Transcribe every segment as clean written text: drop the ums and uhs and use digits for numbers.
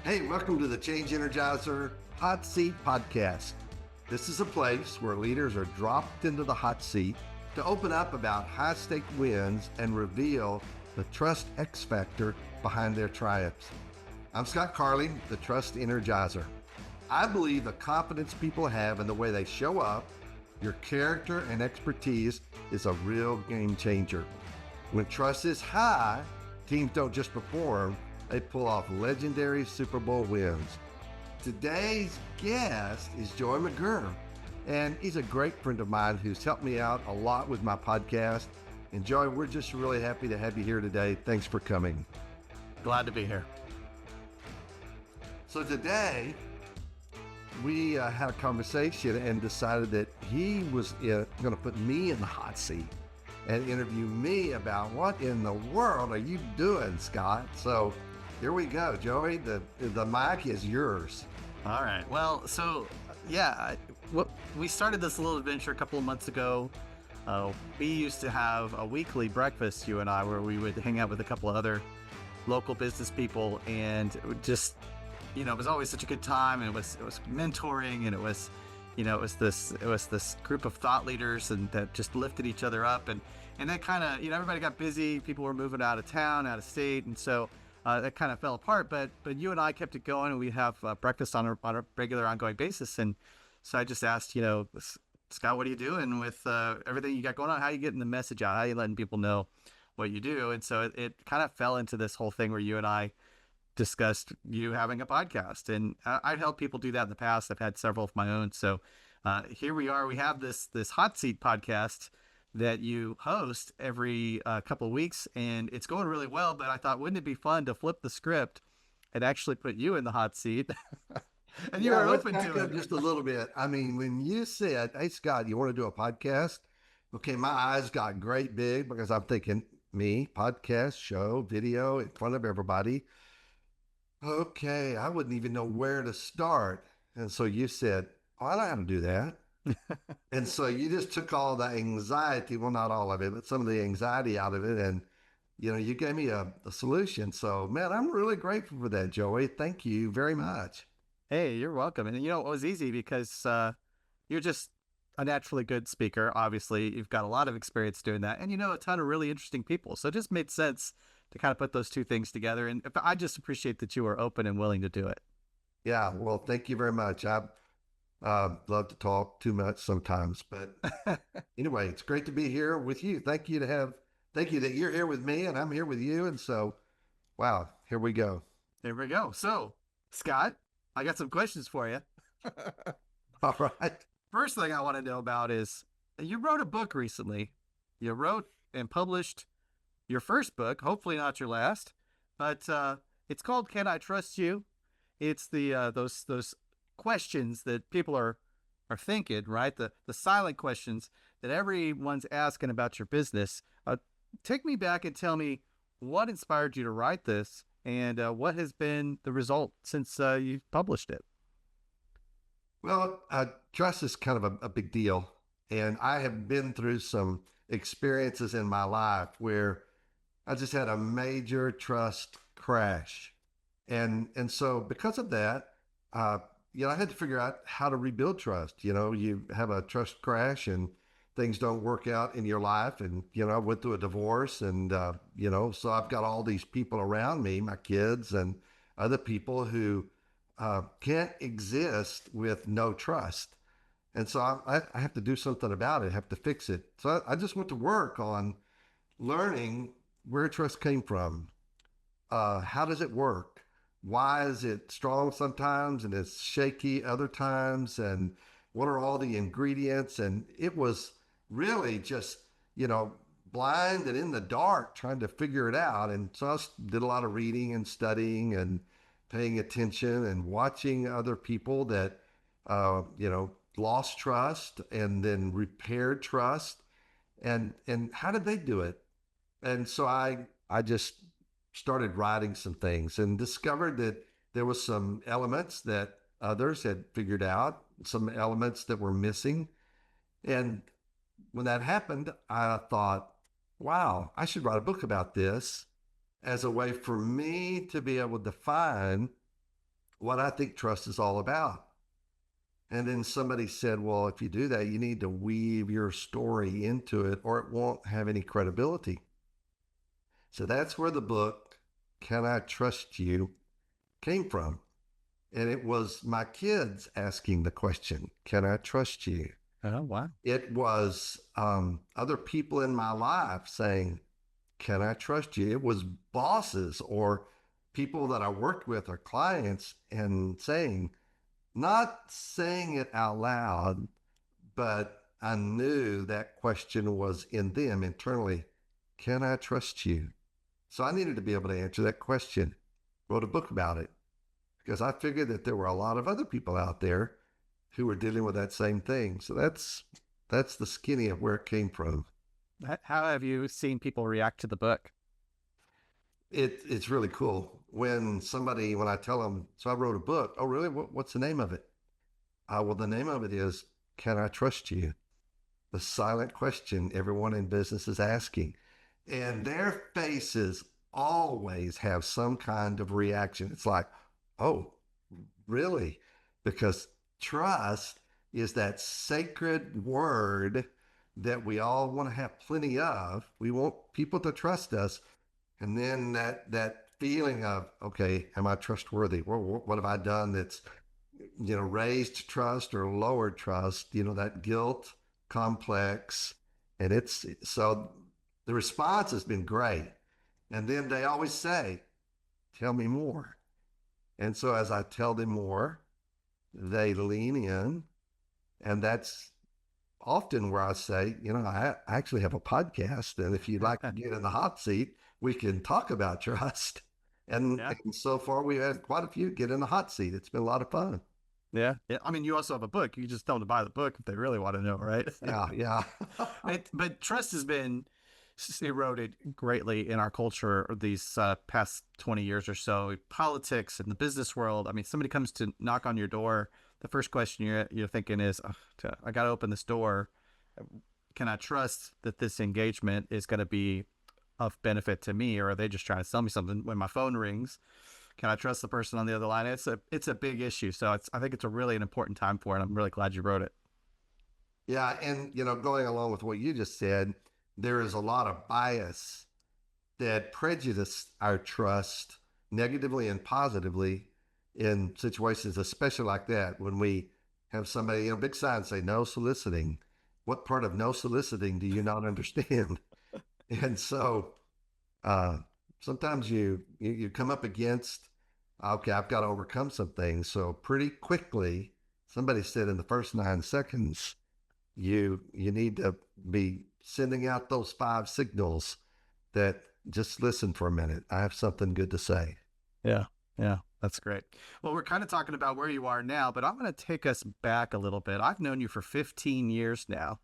Hey, welcome to the Change Energizer Hot Seat podcast. This is a place where leaders are dropped into the hot seat to open up about high-stake wins and reveal the trust X factor behind their triumphs. I'm Scott Carley, the Trust Energizer. I believe the confidence people have in the way they show up, your character and expertise is a real game changer. When trust is high, teams don't just perform, they pull off legendary Super Bowl wins. Today's guest is Joey McGirr, and he's a great friend of mine who's helped me out a lot with my podcast. And Joey, we're just really happy to have you here today. Thanks for coming. Glad to be here. So today, we had a conversation and decided that he was going to put me in the hot seat and interview me about what in the world are you doing, Scott? So here we go, Joey. The mic is yours. All right. Well, so yeah, we started this little adventure a couple of months ago. We used to have a weekly breakfast, you and I, where we would hang out with a couple of other local business people, and it would just, it was always such a good time, and it was mentoring, and it was this group of thought leaders and that just lifted each other up, and that kind of, everybody got busy, people were moving out of town, out of state, and so that kind of fell apart, but you and I kept it going, and we have breakfast on a regular ongoing basis. And so I just asked, Scott, what are you doing with everything you got going on? How are you getting the message out? How are you letting people know what you do? And so it kind of fell into this whole thing where you and I discussed you having a podcast, and I've helped people do that in the past. I've had several of my own. So here we are. We have this hot seat podcast that you host every couple of weeks, and it's going really well. But I thought, wouldn't it be fun to flip the script and actually put you in the hot seat? And you were open to it. Just a little bit. I mean, when you said, "Hey, Scott, you want to do a podcast?" Okay, my eyes got great big because I'm thinking, me, podcast, show, video in front of everybody. Okay, I wouldn't even know where to start. And so you said, "Oh, I know how to do that." And so you just took all the anxiety, well, not all of it, but some of the anxiety out of it. And, you gave me a solution. So, man, I'm really grateful for that, Joey. Thank you very much. Hey, you're welcome. And, it was easy because you're just a naturally good speaker. Obviously, you've got a lot of experience doing that, and a ton of really interesting people. So it just made sense to kind of put those two things together. And I just appreciate that you were open and willing to do it. Yeah, well, thank you very much. I love to talk too much sometimes, but anyway, it's great to be here with you. Thank you that you're here with me and I'm here with you. And so, wow, here we go. There we go. So, Scott, I got some questions for you. All right. First thing I want to know about is you wrote a book recently. You wrote and published your first book, hopefully not your last, but it's called "Can I Trust You?" It's the those questions that people are thinking, right? The silent questions that everyone's asking about your business. Take me back and tell me what inspired you to write this, and what has been the result since you've published it. Well, trust is kind of a big deal. And I have been through some experiences in my life where I just had a major trust crash. And so because of that, I had to figure out how to rebuild trust. You have a trust crash and things don't work out in your life. And, I went through a divorce and, so I've got all these people around me, my kids and other people who can't exist with no trust. And so I have to do something about it, I have to fix it. So I just went to work on learning where trust came from. How does it work? Why is it strong sometimes and it's shaky other times? And what are all the ingredients? And it was really just, blind and in the dark trying to figure it out. And so I did a lot of reading and studying and paying attention and watching other people that, lost trust and then repaired trust. And how did they do it? And so I just started writing some things and discovered that there was some elements that others had figured out, some elements that were missing. And when that happened, I thought, wow, I should write a book about this as a way for me to be able to define what I think trust is all about. And then somebody said, well, if you do that, you need to weave your story into it or it won't have any credibility. So that's where the book, Can I Trust You, came from. And it was my kids asking the question, Can I trust you? Oh, wow. It was other people in my life saying, Can I trust you? It was bosses or people that I worked with or clients and saying, not saying it out loud, but I knew that question was in them internally. Can I trust you? So I needed to be able to answer that question. Wrote a book about it because I figured that there were a lot of other people out there who were dealing with that same thing. So that's the skinny of where it came from. How have you seen people react to the book? It's really cool when I tell them, so I wrote a book. Oh, really? What's the name of it? Well, the name of it is Can I Trust You? The silent question everyone in business is asking. And their faces always have some kind of reaction. It's like, oh, really? Because trust is that sacred word that we all want to have plenty of. We want people to trust us. And then that feeling of, okay, am I trustworthy? What have I done that's raised trust or lowered trust, that guilt complex. And it's so the response has been great. And then they always say, tell me more. And so as I tell them more, they lean in. And that's often where I say, I actually have a podcast. And if you'd like to get in the hot seat, we can talk about trust. Yeah. And so far, we've had quite a few get in the hot seat. It's been a lot of fun. Yeah. Yeah. I mean, you also have a book. You can just tell them to buy the book if they really want to know, right? Yeah, yeah. But trust has been eroded greatly in our culture these past 20 years or so. Politics and the business world. I mean, somebody comes to knock on your door. The first question you're thinking is, oh, I got to open this door. Can I trust that this engagement is going to be of benefit to me, or are they just trying to sell me something? When my phone rings, can I trust the person on the other line? It's a big issue. So I think it's a really an important time for it. I'm really glad you wrote it. Yeah, and going along with what you just said, there is a lot of bias that prejudice our trust negatively and positively in situations, especially like that, when we have somebody, big signs say no soliciting. What part of no soliciting do you not understand? And so uh, sometimes you come up against, okay, I've got to overcome some things. So pretty quickly, somebody said in the first 9 seconds, you need to be sending out those 5 signals that just listen for a minute. I have something good to say. Yeah. Yeah. That's great. Well, we're kind of talking about where you are now, but I'm going to take us back a little bit. I've known you for 15 years now.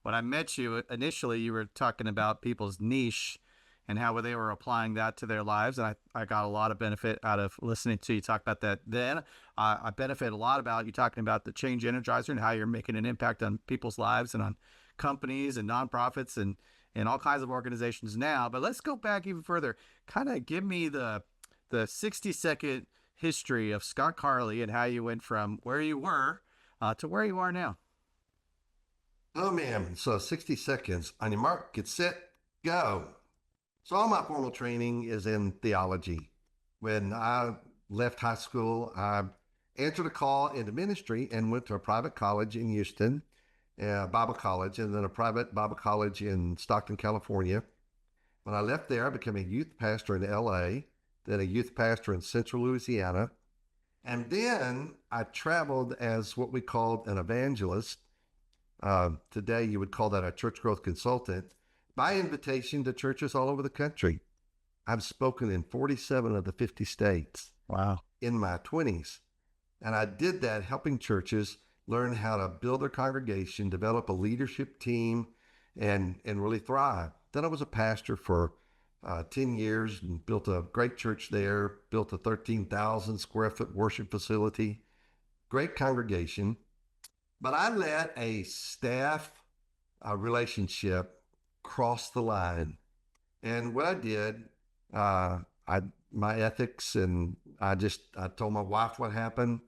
When I met you initially, you were talking about people's niche and how they were applying that to their lives. And I got a lot of benefit out of listening to you talk about that then. I benefit a lot about you talking about the Change Energizer and how you're making an impact on people's lives and on companies and nonprofits and all kinds of organizations now. But let's go back even further. Kind of give me the 60-second history of Scott Carley and how you went from where you were to where you are now. Oh man, so 60 seconds on your mark, get set, go. So all my formal training is in theology. When I left high school, I answered a call into ministry and went to a private college in Houston, Bible college, and then a private Bible college in Stockton, California. When I left there, I became a youth pastor in LA, then a youth pastor in central Louisiana. And then I traveled as what we called an evangelist. Today, you would call that a church growth consultant by invitation to churches all over the country. I've spoken in 47 of the 50 states Wow. in my 20s. And I did that helping churches learn how to build their congregation, develop a leadership team, and really thrive. Then I was a pastor for 10 years and built a great church there, built a 13,000 square foot worship facility, great congregation. But I let a staff relationship cross the line. And what I did, my ethics and I told my wife what happened.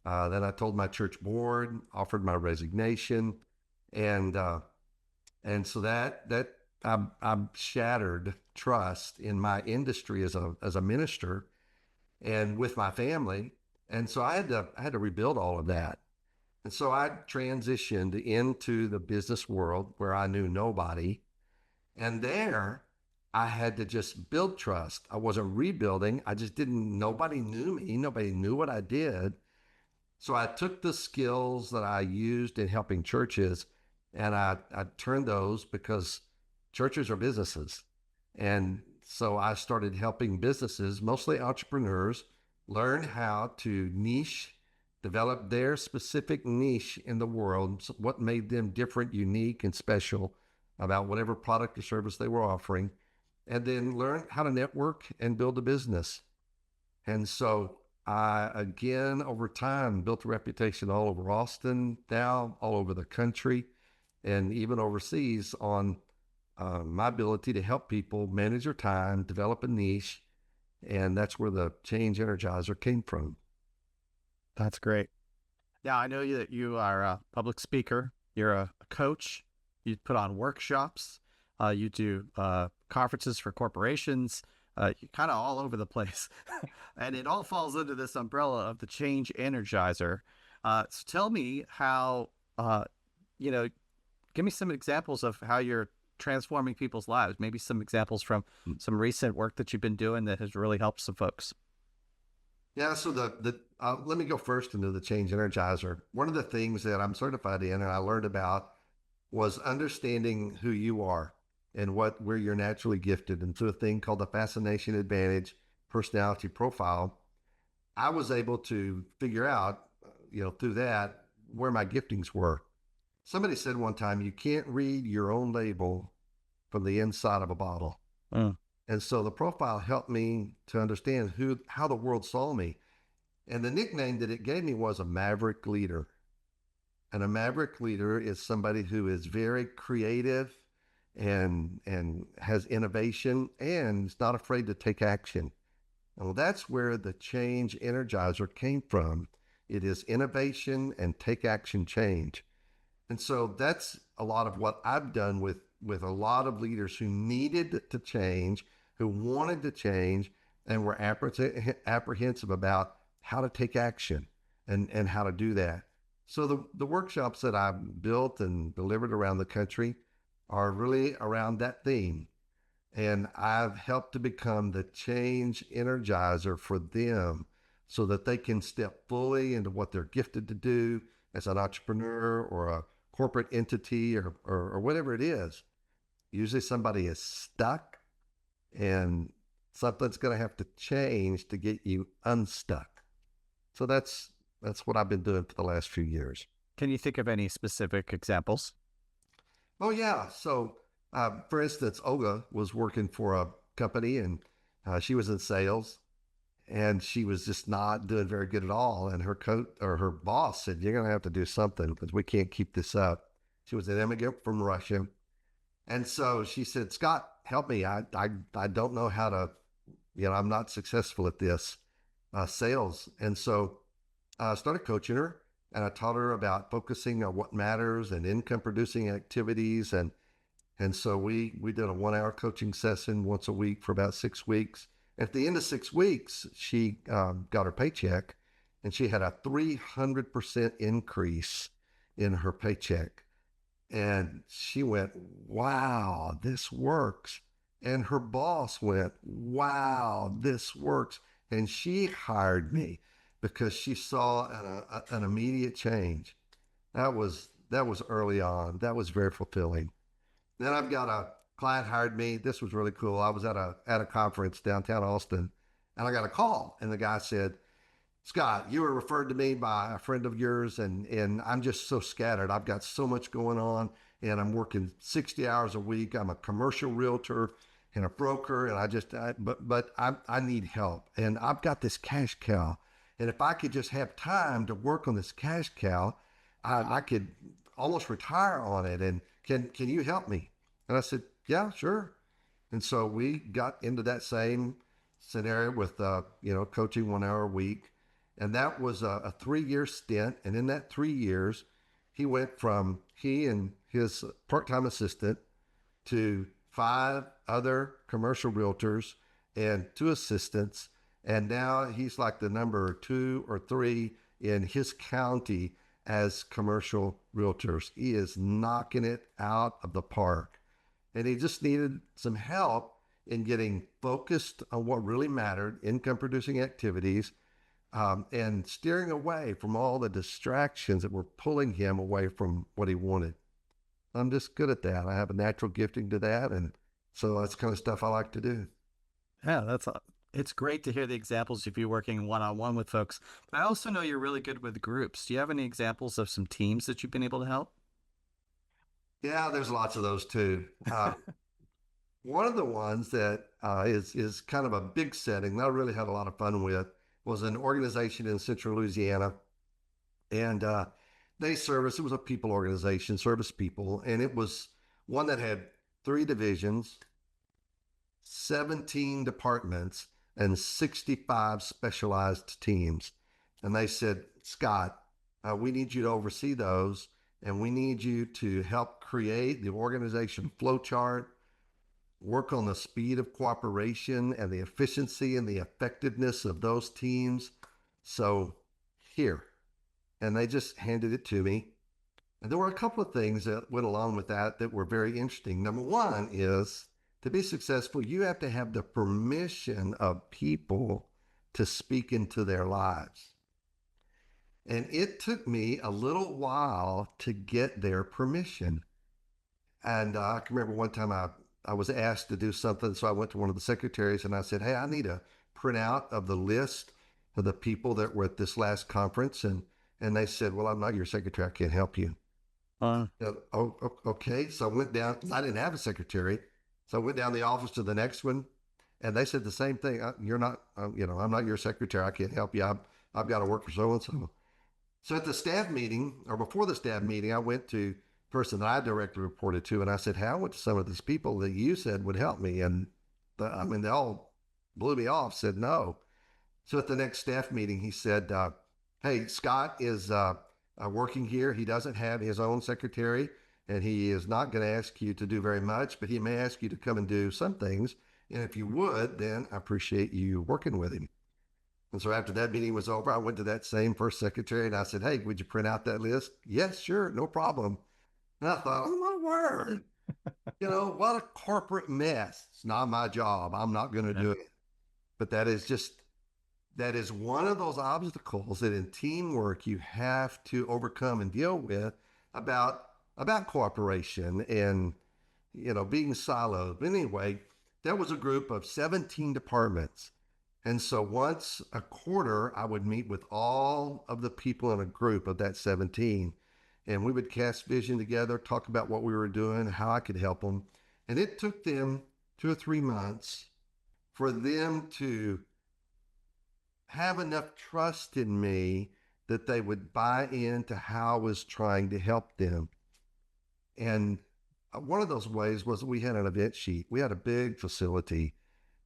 Then I told my church board, offered my resignation, and so I shattered trust in my industry as a minister and with my family, and so I had to rebuild all of that. And so I transitioned into the business world where I knew nobody, and there I had to just build trust. I wasn't rebuilding. I just didn't. Nobody knew me. Nobody knew what I did. So I took the skills that I used in helping churches and I turned those because churches are businesses. And so I started helping businesses, mostly entrepreneurs, learn how to niche, develop their specific niche in the world, what made them different, unique, and special about whatever product or service they were offering, and then learn how to network and build a business. And so I, again, over time, built a reputation all over Austin, now all over the country, and even overseas on my ability to help people manage their time, develop a niche. And that's where the Change Energizer came from. That's great. Yeah, I know that you are a public speaker. You're a coach. You put on workshops. You do conferences for corporations. You're kind of all over the place, and it all falls under this umbrella of the Change Energizer. So tell me how, you know, give me some examples of how you're transforming people's lives. Maybe some examples from some recent work that you've been doing that has really helped some folks. Yeah, so let me go first into the Change Energizer. One of the things that I'm certified in and I learned about was understanding who you are and where you're naturally gifted. And through a thing called the Fascination Advantage Personality Profile, I was able to figure out, through that, where my giftings were. Somebody said one time, you can't read your own label from the inside of a bottle. Mm. And so the profile helped me to understand how the world saw me. And the nickname that it gave me was a Maverick Leader. And a Maverick Leader is somebody who is very creative and has innovation and is not afraid to take action. And that's where the Change Energizer came from. It is innovation and take action change. And so that's a lot of what I've done with a lot of leaders who needed to change, who wanted to change, and were apprehensive about how to take action and how to do that. So the workshops that I've built and delivered around the country are really around that theme. And I've helped to become the Change Energizer for them so that they can step fully into what they're gifted to do as an entrepreneur or a corporate entity or whatever it is. Usually somebody is stuck and something's going to have to change to get you unstuck. So that's what I've been doing for the last few years. Can you think of any specific examples? Oh yeah. So for instance, Olga was working for a company and she was in sales and she was just not doing very good at all. And her boss said, "You're going to have to do something because we can't keep this up." She was an immigrant from Russia. And so she said, "Scott, help me. I don't know how to, I'm not successful at this sales." And so I started coaching her and I taught her about focusing on what matters and income producing activities. And so we did a 1 hour coaching session once a week for about 6 weeks. At the end of 6 weeks, she got her paycheck and she had a 300% increase in her paycheck. And she went, "Wow, this works." And her boss went, "Wow, this works." And she hired me because she saw an immediate change. That was early on. That was very fulfilling. Then I've got a client hired me. This was really cool. I was at a conference downtown Austin, and I got a call, and the guy said, "Scott, you were referred to me by a friend of yours, and I'm just so scattered. I've got so much going on, and I'm working 60 hours a week. I'm a commercial realtor and a broker, and I need help. And I've got this cash cow, and if I could just have time to work on this cash cow, I could almost retire on it. And can you help me?" And I said, "Yeah, sure." And so we got into that same scenario with, coaching 1 hour a week. And that was a 3 year stint. And in that 3 years, he and his part time assistant to five other commercial realtors and two assistants. And now he's like the number two or three in his county as commercial realtors. He is knocking it out of the park. And he just needed some help in getting focused on what really mattered, income producing activities, and steering away from all the distractions that were pulling him away from what he wanted. I'm just good at that. I have a natural gifting to that. And so that's kind of stuff I like to do. Yeah, it's great to hear the examples of you working one on one with folks. But I also know you're really good with groups. Do you have any examples of some teams that you've been able to help? Yeah, there's lots of those too. One of the ones that is kind of a big setting that I really had a lot of fun with was an organization in Central Louisiana, and it was a people organization, service people, and it was one that had three divisions, 17 departments, and 65 specialized teams. And they said, Scott, we need you to oversee those, and we need you to help create the organization flow chart, work on the speed of cooperation and the efficiency and the effectiveness of those teams. So here. And they just handed it to me. And there were a couple of things that went along with that that were very interesting. Number one is to be successful, you have to have the permission of people to speak into their lives. And it took me a little while to get their permission. And I can remember one time I was asked to do something. So I went to one of the secretaries and I said, hey, I need a printout of the list of the people that were at this last conference. And they said, well, I'm not your secretary. I can't help you. Uh, Okay. So I went down. I didn't have a secretary. So I went down the office to the next one. And they said the same thing. You're not, I'm not your secretary. I can't help you. I've got to work for so and so. So at the staff meeting, or before the staff meeting, I went to the person that I directly reported to, and I said, hey, I went to some of these people that you said would help me. And they all blew me off, said no. So at the next staff meeting, he said, hey, Scott is working here. He doesn't have his own secretary, and he is not going to ask you to do very much, but he may ask you to come and do some things. And if you would, then I appreciate you working with him. And so after that meeting was over, I went to that same first secretary and I said, hey, would you print out that list? Yes, sure, no problem. And I thought, oh my word, what a corporate mess. It's not my job. I'm not going to do it. But that is one of those obstacles that in teamwork you have to overcome and deal with about cooperation and being siloed. But anyway, that was a group of 17 departments. And so once a quarter, I would meet with all of the people in a group of that 17. And we would cast vision together, talk about what we were doing, how I could help them. And it took them 2 or 3 months for them to have enough trust in me that they would buy into how I was trying to help them. And one of those ways was we had an event sheet. We had a big facility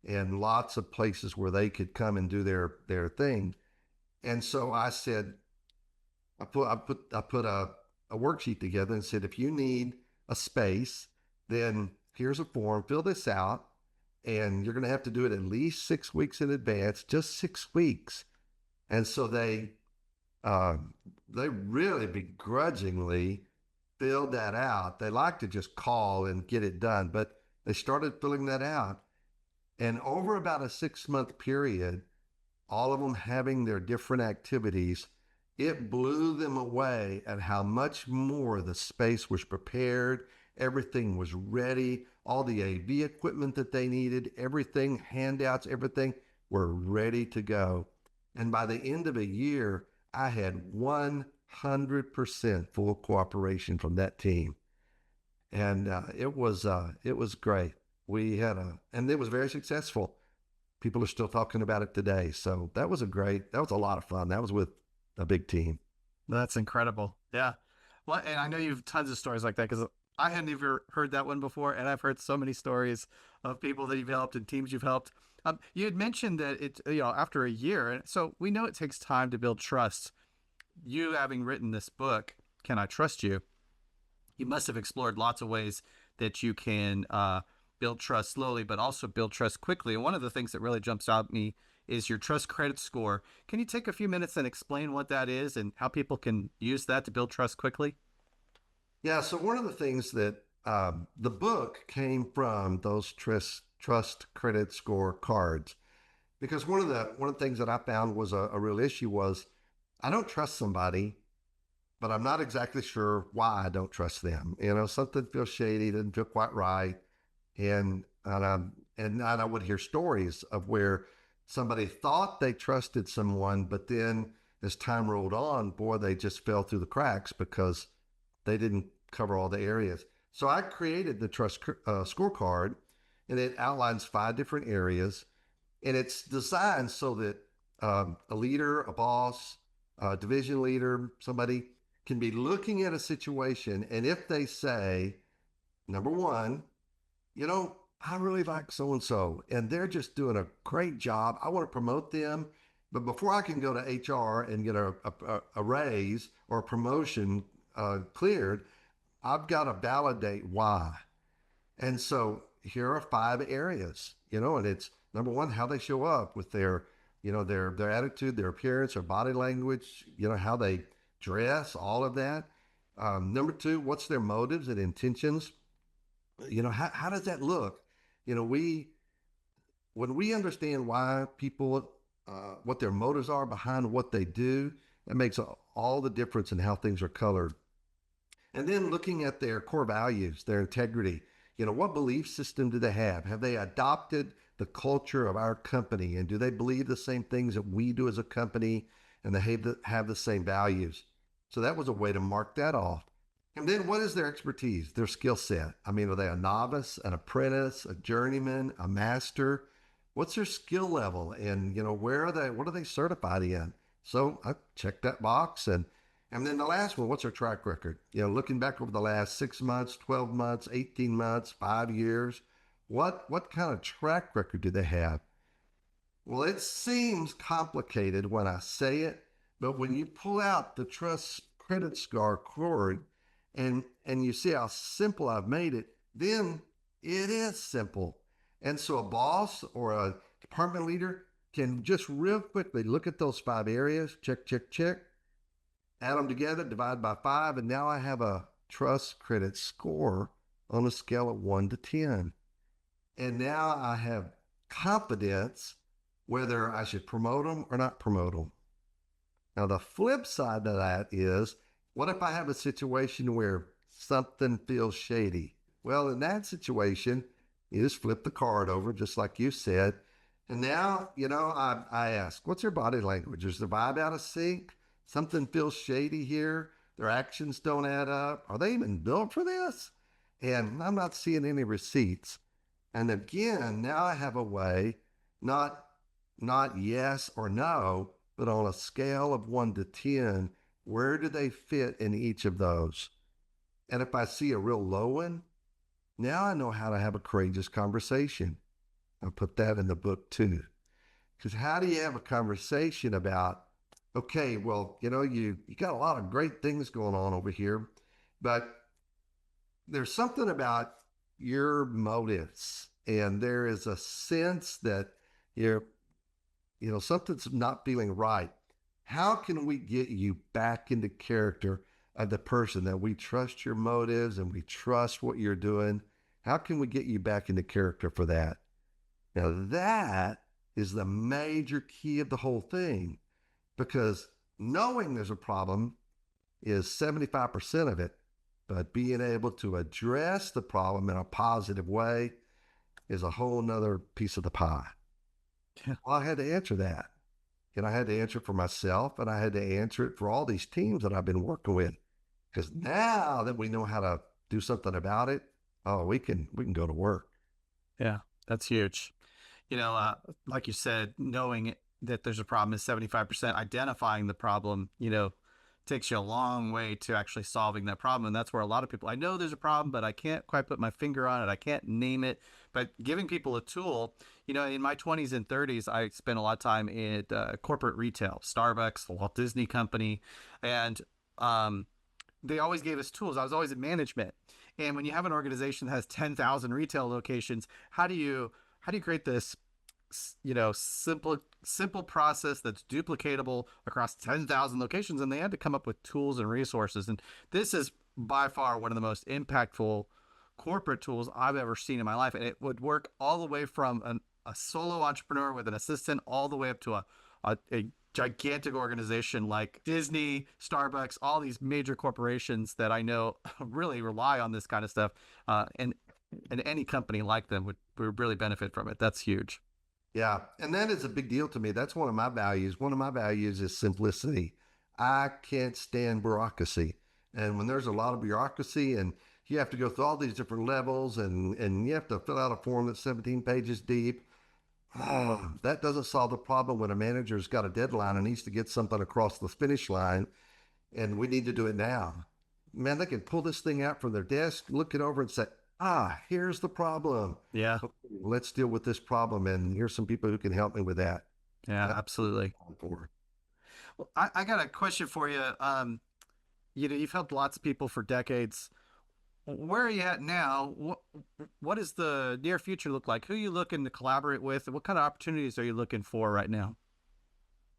and lots of places where they could come and do their thing. And so I said, I put a worksheet together and said, if you need a space, then here's a form, fill this out, and you're going to have to do it at least 6 weeks in advance, just 6 weeks. And so they really begrudgingly filled that out. They like to just call and get it done, but they started filling that out. And over about a 6-month period, all of them having their different activities, it blew them away at how much more the space was prepared. Everything was ready. All the AV equipment that they needed, everything, handouts, everything were ready to go. And by the end of a year, I had 100% full cooperation from that team. And it was great. And it was very successful. People are still talking about it today. So that was a lot of fun. That was with a big team. that's incredible. Yeah. Well, and I know you've tons of stories like that because I hadn't ever heard that one before. And I've heard so many stories of people that you've helped and teams you've helped. You had mentioned that after a year, and so we know it takes time to build trust. You having written this book, Can I Trust You? You must have explored lots of ways that you can build trust slowly, but also build trust quickly. And one of the things that really jumps out at me is your trust credit score. Can you take a few minutes and explain what that is and how people can use that to build trust quickly? Yeah. So one of the things that the book came from those trust credit score cards, because one of the things that I found was a real issue was I don't trust somebody, but I'm not exactly sure why I don't trust them. Something feels shady, doesn't feel quite right, and I would hear stories of where somebody thought they trusted someone, but then as time rolled on, boy, they just fell through the cracks because they didn't cover all the areas. So I created the trust scorecard, and it outlines 5 different areas, and it's designed so that a leader, a boss, a division leader, somebody can be looking at a situation, and if they say, number one, you know, I really like so and so, and they're just doing a great job. I want to promote them. But before I can go to HR and get a raise or a promotion cleared, I've got to validate why. And so here are 5 areas, and it's number one, how they show up with their attitude, their appearance, their body language, how they dress, all of that. Number two, what's their motives and intentions? How does that look? We when we understand why people, what their motives are behind what they do, that makes all the difference in how things are colored. And then looking at their core values, their integrity, what belief system do they have? Have they adopted the culture of our company? And do they believe the same things that we do as a company? And they have the same values. So that was a way to mark that off. And then what is their expertise, their skill set? I mean, are they a novice, an apprentice, a journeyman, a master? What's their skill level? And, where are they, what are they certified in? So I checked that box. And then the last one, what's their track record? Looking back over the last 6 months, 12 months, 18 months, 5 years, what kind of track record do they have? Well, it seems complicated when I say it, but when you pull out the trust credit score cord and you see how simple I've made it, then it is simple. And so a boss or a department leader can just real quickly look at those 5 areas, check, check, check, add them together, divide by 5, and now I have a trust credit score on a scale of 1 to 10. And now I have confidence whether I should promote them or not promote them. Now, the flip side of that is, what if I have a situation where something feels shady? Well, in that situation, you just flip the card over, just like you said. And now, I ask, what's their body language? Is the vibe out of sync? Something feels shady here. Their actions don't add up. Are they even built for this? And I'm not seeing any receipts. And again, now I have a way, not not yes or no, but on a scale of 1 to 10, where do they fit in each of those? And if I see a real low one, now I know how to have a courageous conversation. I put that in the book too. Because how do you have a conversation about, okay, well, you got a lot of great things going on over here, but there's something about your motives, and there is a sense that you're, something's not feeling right. How can we get you back into character of the person that we trust your motives and we trust what you're doing? How can we get you back into character for that? Now, that is the major key of the whole thing, because knowing there's a problem is 75% of it, but being able to address the problem in a positive way is a whole nother piece of the pie. Yeah. Well, I had to answer that. And I had to answer it for myself, and I had to answer it for all these teams that I've been working with. Because now that we know how to do something about it, oh, we can go to work. Yeah, that's huge. Like you said, knowing that there's a problem is 75%. Identifying the problem, takes you a long way to actually solving that problem. And that's where a lot of people, I know there's a problem, but I can't quite put my finger on it. I can't name it. But giving people a tool, in my 20s and 30s, I spent a lot of time in corporate retail, Starbucks, the Walt Disney Company, and they always gave us tools. I was always in management. And when you have an organization that has 10,000 retail locations, how do you create this simple process that's duplicatable across 10,000 locations? And they had to come up with tools and resources. And this is by far one of the most impactful corporate tools I've ever seen in my life. And it would work all the way from a solo entrepreneur with an assistant all the way up to a gigantic organization like Disney, Starbucks, all these major corporations that I know really rely on this kind of stuff. And any company like them would really benefit from it. That's huge. Yeah. And that is a big deal to me. That's one of my values. One of my values is simplicity. I can't stand bureaucracy. And when there's a lot of bureaucracy and you have to go through all these different levels and you have to fill out a form that's 17 pages deep, that doesn't solve the problem when a manager's got a deadline and needs to get something across the finish line and we need to do it now. Man, they can pull this thing out from their desk, look it over and say, here's the problem. Yeah. Okay, let's deal with this problem. And here's some people who can help me with that. Yeah, That's absolutely. what I'm for. Well, I got a question for you. You've helped lots of people for decades. Where are you at now? What does the near future look like? Who are you looking to collaborate with? And what kind of opportunities are you looking for right now?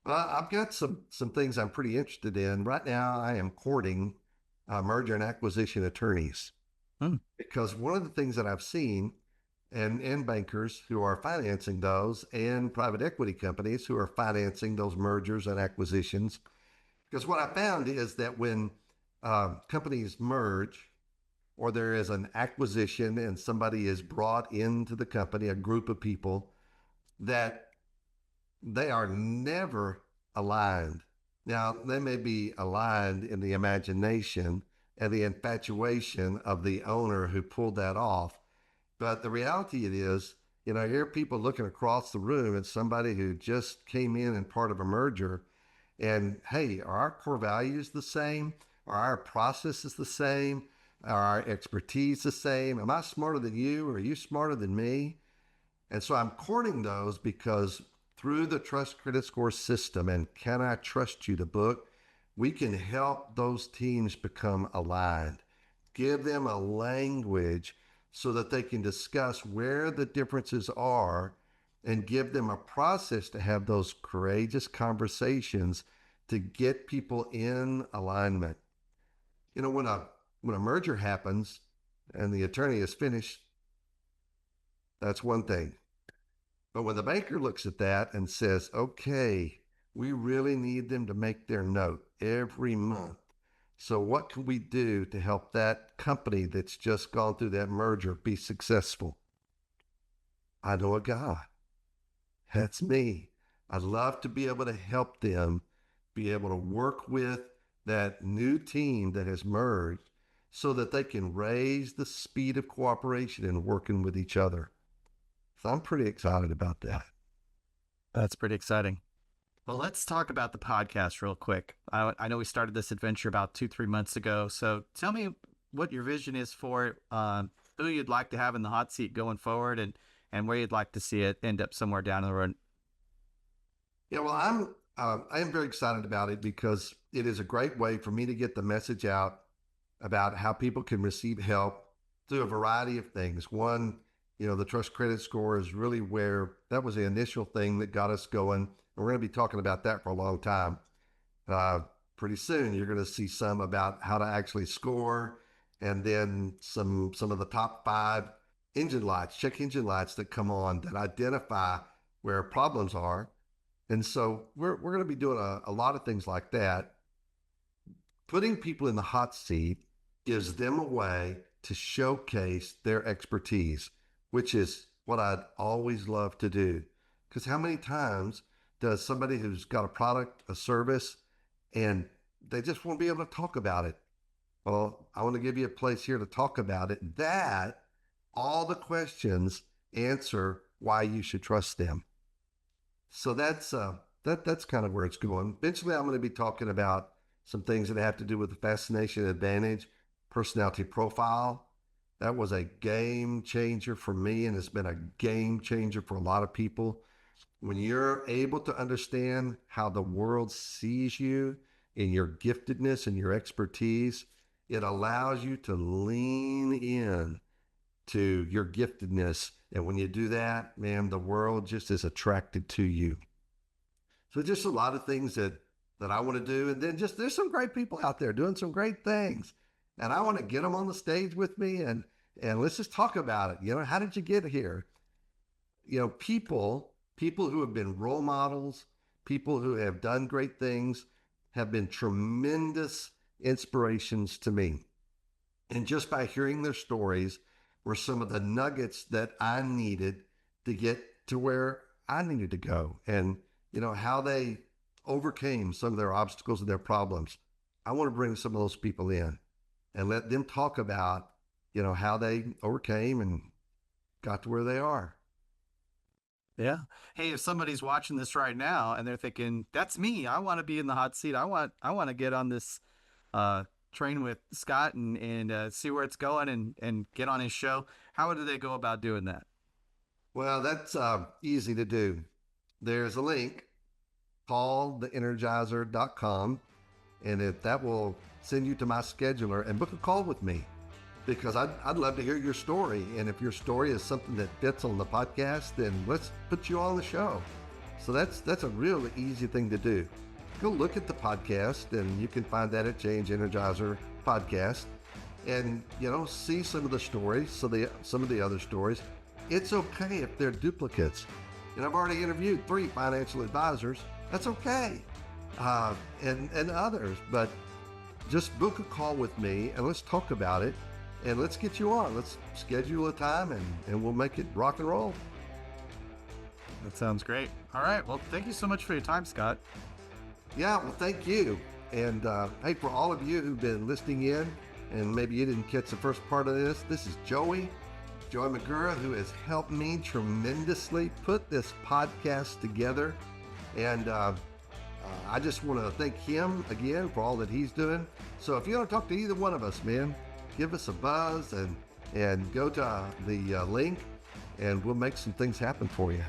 I've got some things I'm pretty interested in. Right now, I am courting merger and acquisition attorneys Hmm. because one of the things that I've seen and bankers who are financing those and private equity companies who are financing those mergers and acquisitions. Because what I found is that when companies merge or there is an acquisition and somebody is brought into the company, a group of people, that they are never aligned. Now, they may be aligned in the imagination and the infatuation of the owner who pulled that off. But the reality it is, I hear people looking across the room at somebody who just came in and part of a merger. And hey, are our core values the same? Are our processes the same? Are our expertise the same? Am I smarter than you? Or are you smarter than me? And so I'm courting those because through the Trust Credit Score system and Can I Trust You, the book, we can help those teams become aligned, give them a language so that they can discuss where the differences are and give them a process to have those courageous conversations to get people in alignment. When a merger happens and the attorney is finished, that's one thing. But when the banker looks at that and says, okay, we really need them to make their note every month. So what can we do to help that company that's just gone through that merger be successful? I know a guy. That's me. I'd love to be able to help them be able to work with that new team that has merged so that they can raise the speed of cooperation and working with each other. So I'm pretty excited about that. That's pretty exciting. Well, let's talk about the podcast real quick. I know we started this adventure about 2, 3 months ago. So tell me what your vision is for it, who you'd like to have in the hot seat going forward, and where you'd like to see it end up somewhere down the road. Yeah, well, I am very excited about it because it is a great way for me to get the message out about how people can receive help through a variety of things. One, the Trust Credit Score is really where that was the initial thing that got us going. And we're going to be talking about that for a long time. Pretty soon, you're going to see some about how to actually score, and then some of the top 5 check engine lights that come on that identify where problems are. And so we're going to be doing a lot of things like that. Putting people in the hot seat gives them a way to showcase their expertise, which is what I'd always love to do. Because how many times does somebody who's got a product, a service, and they just want to be able to talk about it? Well, I want to give you a place here to talk about it that all the questions answer why you should trust them. So that's kind of where it's going. Eventually, I'm going to be talking about some things that have to do with the fascination advantage, personality profile. That was a game changer for me, and it's been a game changer for a lot of people. When you're able to understand how the world sees you and your giftedness and your expertise, it allows you to lean in to your giftedness. And when you do that, man, the world just is attracted to you. So just a lot of things that I want to do. And then just there's some great people out there doing some great things. And I want to get them on the stage with me and let's just talk about it. You know, how did you get here? You know, people who have been role models, people who have done great things have been tremendous inspirations to me. And just by hearing their stories were some of the nuggets that I needed to get to where I needed to go. And, you know, how they overcame some of their obstacles and their problems. I want to bring some of those people in and let them talk about, you know, how they overcame and got to where they are. Yeah. Hey, if somebody's watching this right now and they're thinking, "That's me. I want to be in the hot seat. I want to get on this train with Scott and see where it's going and get on his show." How do they go about doing that? Well, that's easy to do. There's a link called theenergizer.com, and if that will send you to my scheduler and book a call with me, because I'd love to hear your story. And if your story is something that fits on the podcast, then let's put you on the show. So that's a really easy thing to do. Go look at the podcast, and you can find that at Change Energizer Podcast, and you know, see some of the stories, some of the other stories. It's okay if they're duplicates. And I've already interviewed 3 financial advisors. That's okay, and others. But just book a call with me, and let's talk about it, and let's get you on. Let's schedule a time, and we'll make it rock and roll. That sounds great. All right. Well, thank you so much for your time, Scott. Yeah, well, thank you. And hey, for all of you who've been listening in, and maybe you didn't catch the first part of this is Joey McGirr, who has helped me tremendously put this podcast together. And I just want to thank him again for all that he's doing. So if you want to talk to either one of us, man, give us a buzz and go to the link, and we'll make some things happen for you.